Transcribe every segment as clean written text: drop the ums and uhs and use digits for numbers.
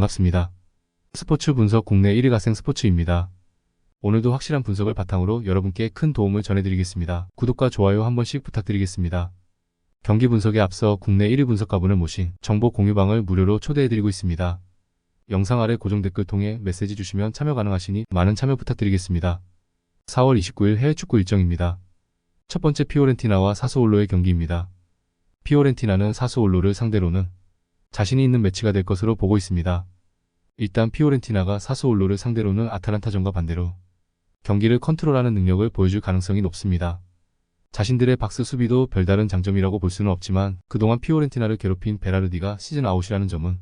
반갑습니다. 스포츠 분석 국내 1위 가생 스포츠입니다. 오늘도 확실한 분석을 바탕으로 여러분께 큰 도움을 전해드리겠습니다. 구독과 좋아요 한 번씩 부탁드리겠습니다. 경기 분석에 앞서 국내 1위 분석가분을 모신 정보 공유방을 무료로 초대해드리고 있습니다. 영상 아래 고정 댓글 통해 메시지 주시면 참여 가능하시니 많은 참여 부탁드리겠습니다. 4월 29일 해외 축구 일정입니다. 첫 번째 피오렌티나와 사스올로의 경기입니다. 피오렌티나는 사스올로를 상대로는 자신이 있는 매치가 될 것으로 보고 있습니다. 일단 피오렌티나가 사스올로를 상대로는 아탈란타전과 반대로 경기를 컨트롤하는 능력을 보여줄 가능성이 높습니다. 자신들의 박스 수비도 별다른 장점이라고 볼 수는 없지만 그동안 피오렌티나를 괴롭힌 베라르디가 시즌 아웃이라는 점은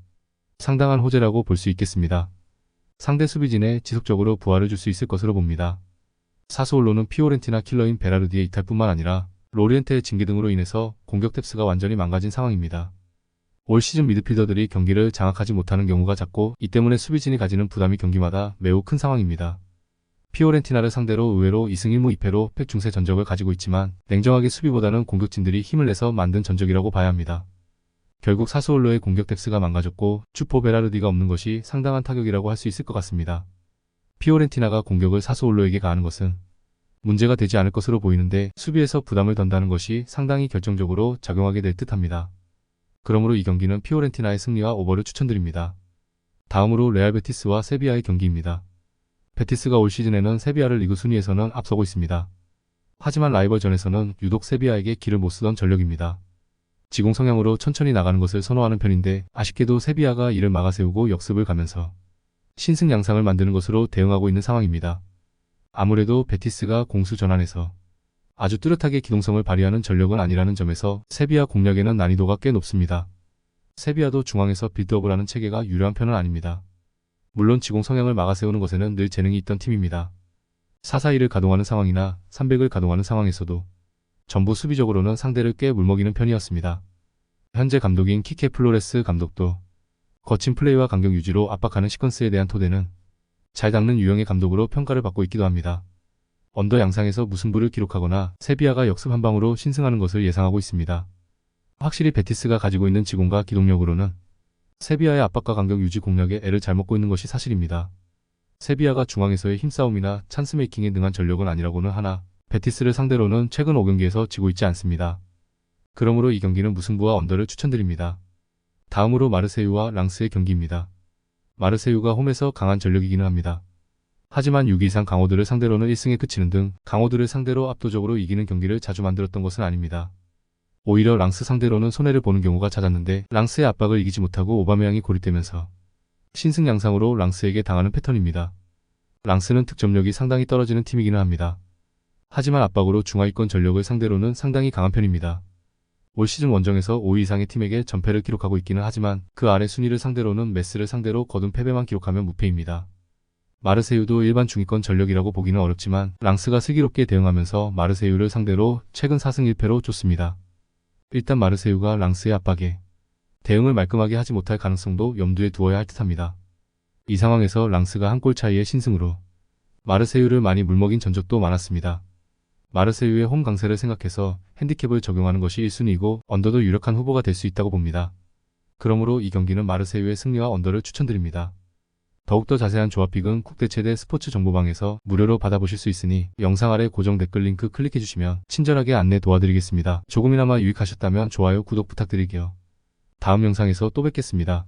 상당한 호재라고 볼 수 있겠습니다. 상대 수비진에 지속적으로 부하를 줄 수 있을 것으로 봅니다. 사스올로는 피오렌티나 킬러인 베라르디의 이탈뿐만 아니라 로리엔테의 징계 등으로 인해서 공격 뎁스가 완전히 망가진 상황입니다. 올 시즌 미드필더들이 경기를 장악하지 못하는 경우가 잦고 이 때문에 수비진이 가지는 부담이 경기마다 매우 큰 상황입니다. 피오렌티나를 상대로 의외로 2승 1무 2패로 팩 중세 전적을 가지고 있지만 냉정하게 수비보다는 공격진들이 힘을 내서 만든 전적이라고 봐야 합니다. 결국 사스올로의 공격 뎁스가 망가졌고 주포 베라르디가 없는 것이 상당한 타격이라고 할 수 있을 것 같습니다. 피오렌티나가 공격을 사스올로에게 가하는 것은 문제가 되지 않을 것으로 보이는데 수비에서 부담을 던다는 것이 상당히 결정적으로 작용하게 될 듯합니다. 그러므로 이 경기는 피오렌티나의 승리와 오버를 추천드립니다. 다음으로 레알 베티스와 세비야의 경기입니다. 베티스가 올 시즌에는 세비야를 리그 순위에서는 앞서고 있습니다. 하지만 라이벌전에서는 유독 세비야에게 기를 못 쓰던 전력입니다. 지공 성향으로 천천히 나가는 것을 선호하는 편인데 아쉽게도 세비야가 이를 막아세우고 역습을 가면서 신승양상을 만드는 것으로 대응하고 있는 상황입니다. 아무래도 베티스가 공수 전환에서 아주 뚜렷하게 기동성을 발휘하는 전력은 아니라는 점에서 세비야 공략에는 난이도가 꽤 높습니다. 세비야도 중앙에서 빌드업을 하는 체계가 유려한 편은 아닙니다. 물론 지공 성향을 막아세우는 것에는 늘 재능이 있던 팀입니다. 4-4-2를 가동하는 상황이나 300을 가동하는 상황에서도 전부 수비적으로는 상대를 꽤 물먹이는 편이었습니다. 현재 감독인 키케 플로레스 감독도 거친 플레이와 간격 유지로 압박하는 시퀀스에 대한 토대는 잘 닦는 유형의 감독으로 평가를 받고 있기도 합니다. 언더 양상에서 무승부를 기록하거나 세비야가 역습 한 방으로 신승하는 것을 예상하고 있습니다. 확실히 베티스가 가지고 있는 지공과 기동력으로는 세비야의 압박과 간격 유지 공략에 애를 잘 먹고 있는 것이 사실입니다. 세비야가 중앙에서의 힘싸움이나 찬스 메이킹에 능한 전력은 아니라고는 하나 베티스를 상대로는 최근 5경기에서 지고 있지 않습니다. 그러므로 이 경기는 무승부와 언더를 추천드립니다. 다음으로 마르세유와 랑스의 경기입니다. 마르세유가 홈에서 강한 전력이기는 합니다. 하지만 6위 이상 강호들을 상대로는 1승에 그치는 등 강호들을 상대로 압도적으로 이기는 경기를 자주 만들었던 것은 아닙니다. 오히려 랑스 상대로는 손해를 보는 경우가 잦았는데 랑스의 압박을 이기지 못하고 오바메양이 고립되면서 신승양상으로 랑스에게 당하는 패턴입니다. 랑스는 득점력이 상당히 떨어지는 팀이기는 합니다. 하지만 압박으로 중하위권 전력을 상대로는 상당히 강한 편입니다. 올 시즌 원정에서 5위 이상의 팀에게 전패를 기록하고 있기는 하지만 그 아래 순위를 상대로는 메스를 상대로 거둔 패배만 기록하면 무패입니다. 마르세유도 일반 중위권 전력이라고 보기는 어렵지만 랑스가 슬기롭게 대응하면서 마르세유를 상대로 최근 4승 1패로 쫓습니다. 일단 마르세유가 랑스의 압박에 대응을 말끔하게 하지 못할 가능성도 염두에 두어야 할 듯합니다. 이 상황에서 랑스가 한 골 차이의 신승으로 마르세유를 많이 물먹인 전적도 많았습니다. 마르세유의 홈 강세를 생각해서 핸디캡을 적용하는 것이 1순위이고 언더도 유력한 후보가 될 수 있다고 봅니다. 그러므로 이 경기는 마르세유의 승리와 언더를 추천드립니다. 더욱더 자세한 조합픽은 국대 최대 스포츠 정보방에서 무료로 받아보실 수 있으니 영상 아래 고정 댓글 링크 클릭해주시면 친절하게 안내 도와드리겠습니다. 조금이나마 유익하셨다면 좋아요, 구독 부탁드릴게요. 다음 영상에서 또 뵙겠습니다.